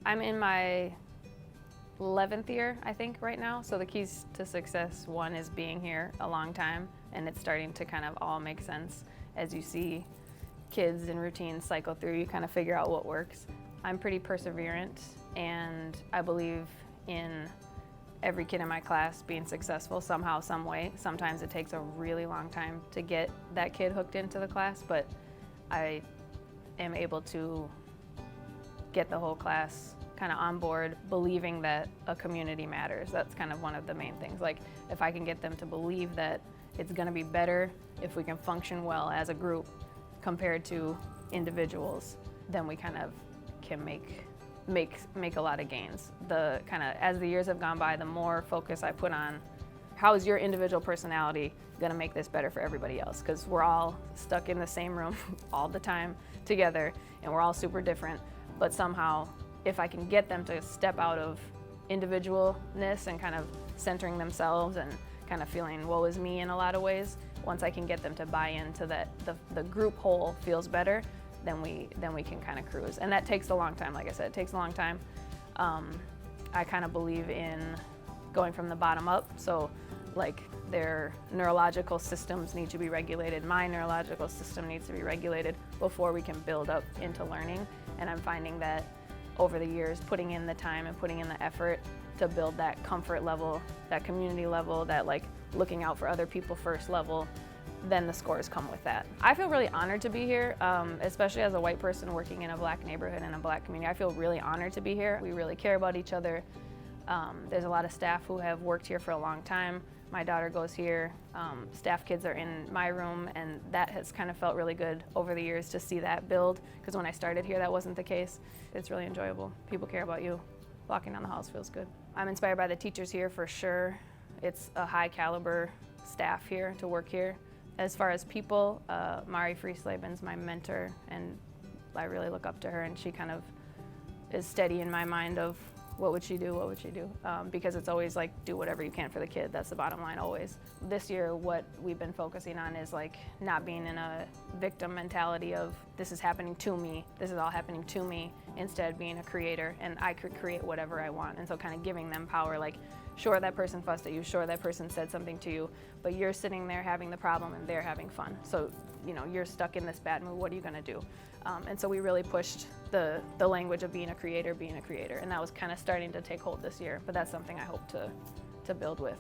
I'm in my 11th year, I think, right now. So the keys to success, one is being here a long time, and it's starting to kind of all make sense as you see kids and routines cycle through, you kind of figure out what works. I'm pretty perseverant, and I believe in every kid in my class being successful somehow, some way. Sometimes it takes a really long time to get that kid hooked into the class, but I am able to get the whole class kind of on board, believing that a community matters. That's kind of one of the main things. Like, if I can get them to believe that it's going to be better if we can function well as a group compared to individuals, then we kind of can make a lot of gains. The kind of, as the years have gone by, the more focus I put on how is your individual personality going to make this better for everybody else, because we're all stuck in the same room all the time together, and we're all super different. But somehow, if I can get them to step out of individualness and kind of centering themselves and kind of feeling woe is me in a lot of ways, once I can get them to buy into that, the group whole feels better, then we can kind of cruise. And that takes a long time. Like I said, it takes a long time. I kind of believe in going from the bottom up. So like, their neurological systems need to be regulated. My neurological system needs to be regulated before we can build up into learning. And I'm finding that over the years, putting in the time and putting in the effort to build that comfort level, that community level, that like looking out for other people first level, then the scores come with that. I feel really honored to be here, especially as a white person working in a black neighborhood and a black community. I feel really honored to be here. We really care about each other. There's a lot of staff who have worked here for a long time. My daughter goes here. Staff kids are in my room, and that has kind of felt really good over the years to see that build, because when I started here, that wasn't the case. It's really enjoyable. People care about you. Walking down the halls feels good. I'm inspired by the teachers here for sure. It's a high caliber staff here to work here. As far as people, Mari Frieslaben's my mentor, and I really look up to her, and she kind of is steady in my mind of what would she do, what would she do? Because it's always like, do whatever you can for the kid. That's the bottom line always. This year, what we've been focusing on is like not being in a victim mentality of this is happening to me, this is all happening to me, instead being a creator, and I could create whatever I want. And so kind of giving them power, like, sure, that person fussed at you, sure, that person said something to you, but you're sitting there having the problem and they're having fun. So, you know, you're stuck in this bad mood, what are you gonna do? And so we really pushed the language of being a creator, and that was kind of starting to take hold this year, but that's something I hope to build with.